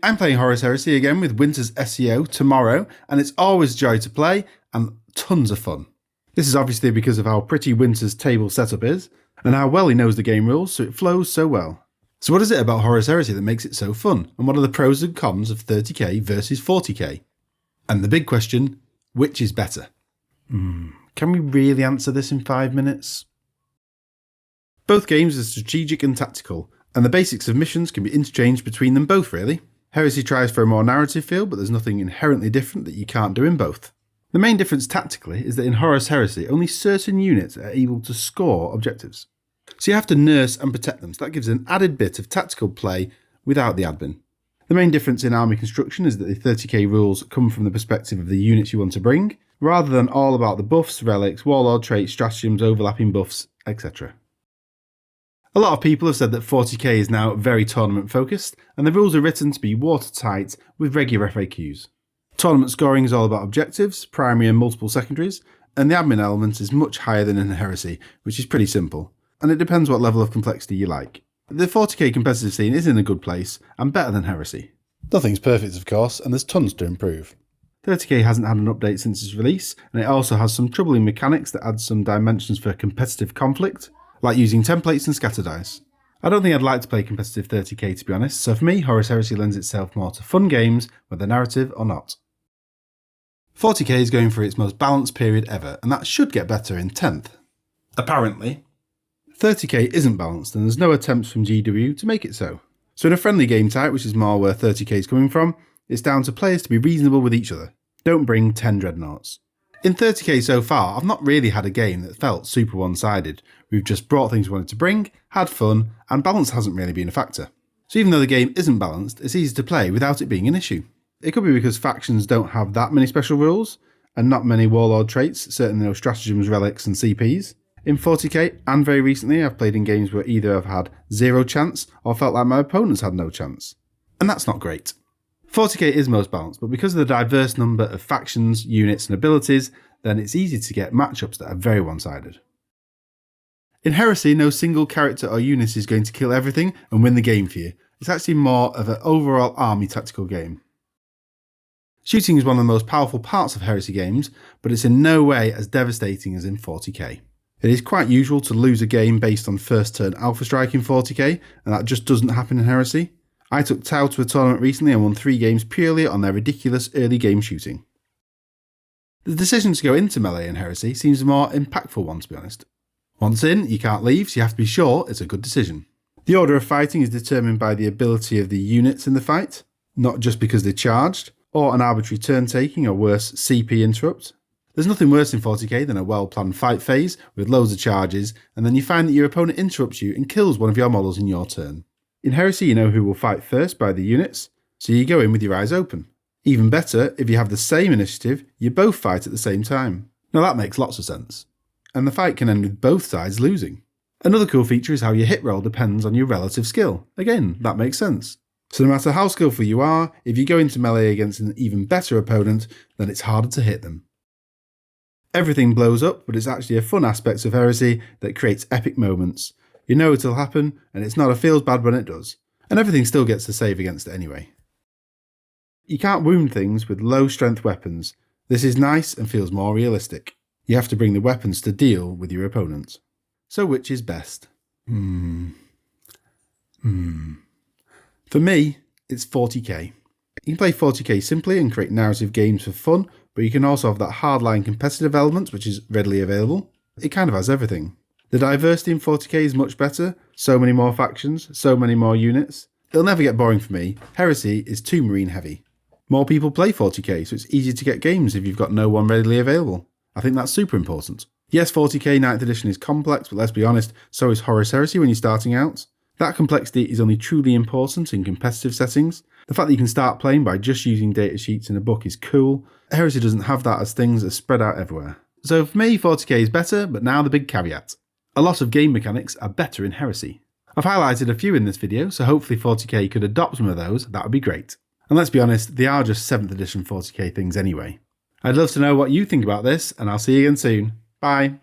I'm playing Horus Heresy again with Winter's SEO tomorrow, and it's always a joy to play and tons of fun. This is obviously because of how pretty Winter's table setup is, and how well he knows the game rules, so it flows so well. So what is it about Horus Heresy that makes it so fun, and what are the pros and cons of 30k versus 40k? And the big question, which is better? Can we really answer this in 5 minutes? Both games are strategic and tactical, and the basics of missions can be interchanged between them both really. Heresy tries for a more narrative feel, but there's nothing inherently different that you can't do in both. The main difference tactically is that in Horus Heresy, only certain units are able to score objectives. So you have to nurse and protect them, so that gives an added bit of tactical play without the admin. The main difference in army construction is that the 30k rules come from the perspective of the units you want to bring, rather than all about the buffs, relics, warlord traits, stratagems, overlapping buffs, etc. A lot of people have said that 40k is now very tournament focused, and the rules are written to be watertight with regular FAQs. Tournament scoring is all about objectives, primary and multiple secondaries, and the admin element is much higher than in Heresy, which is pretty simple, and it depends what level of complexity you like. The 40k competitive scene is in a good place, and better than Heresy. Nothing's perfect of course, and there's tons to improve. 30k hasn't had an update since its release, and it also has some troubling mechanics that add some dimensions for competitive conflict, like using templates and scatter dice. I don't think I'd like to play competitive 30k to be honest, so for me, Horus Heresy lends itself more to fun games, whether narrative or not. 40k is going through its most balanced period ever, and that should get better in 10th. Apparently. 30k isn't balanced, and there's no attempts from GW to make it so. So in a friendly game type, which is more where 30k is coming from, it's down to players to be reasonable with each other. Don't bring 10 dreadnoughts. In 30k so far, I've not really had a game that felt super one-sided. We've just brought things we wanted to bring, had fun, and balance hasn't really been a factor. So even though the game isn't balanced, it's easy to play without it being an issue. It could be because factions don't have that many special rules, and not many warlord traits, certainly no stratagems, relics and CPs. In 40k, and very recently, I've played in games where either I've had zero chance, or felt like my opponents had no chance. And that's not great. 40k is most balanced, but because of the diverse number of factions, units and abilities, then it's easy to get matchups that are very one-sided. In Heresy, no single character or unit is going to kill everything and win the game for you. It's actually more of an overall army tactical game. Shooting is one of the most powerful parts of Heresy games, but it's in no way as devastating as in 40k. It is quite usual to lose a game based on first turn alpha strike in 40k, and that just doesn't happen in Heresy. I took Tau to a tournament recently and won 3 games purely on their ridiculous early game shooting. The decision to go into melee in Heresy seems a more impactful one to be honest. Once in, you can't leave, so you have to be sure it's a good decision. The order of fighting is determined by the ability of the units in the fight, not just because they're charged, or an arbitrary turn taking or worse, CP interrupt. There's nothing worse in 40k than a well-planned fight phase with loads of charges, and then you find that your opponent interrupts you and kills one of your models in your turn. In Heresy, you know who will fight first by the units, so you go in with your eyes open. Even better, if you have the same initiative, you both fight at the same time. Now that makes lots of sense. And the fight can end with both sides losing. Another cool feature is how your hit roll depends on your relative skill. Again, that makes sense. So no matter how skillful you are, if you go into melee against an even better opponent, then it's harder to hit them. Everything blows up, but it's actually a fun aspect of Heresy that creates epic moments. You know it'll happen, and it's not a feels bad when it does. And everything still gets to save against it anyway. You can't wound things with low strength weapons. This is nice and feels more realistic. You have to bring the weapons to deal with your opponent. So which is best? For me, it's 40k. You can play 40k simply and create narrative games for fun, but you can also have that hardline competitive element which is readily available. It kind of has everything. The diversity in 40k is much better, so many more factions, so many more units. It'll never get boring for me. Heresy is too marine heavy. More people play 40k, so it's easy to get games if you've got no one readily available. I think that's super important. Yes, 40k 9th edition is complex, but let's be honest, so is Horus Heresy when you're starting out. That complexity is only truly important in competitive settings. The fact that you can start playing by just using datasheets in a book is cool. Heresy doesn't have that as things are spread out everywhere. So for me, 40k is better, but now the big caveat. A lot of game mechanics are better in Heresy. I've highlighted a few in this video, so hopefully 40k could adopt some of those, that would be great. And let's be honest, they are just 7th edition 40k things anyway. I'd love to know what you think about this, and I'll see you again soon. Bye.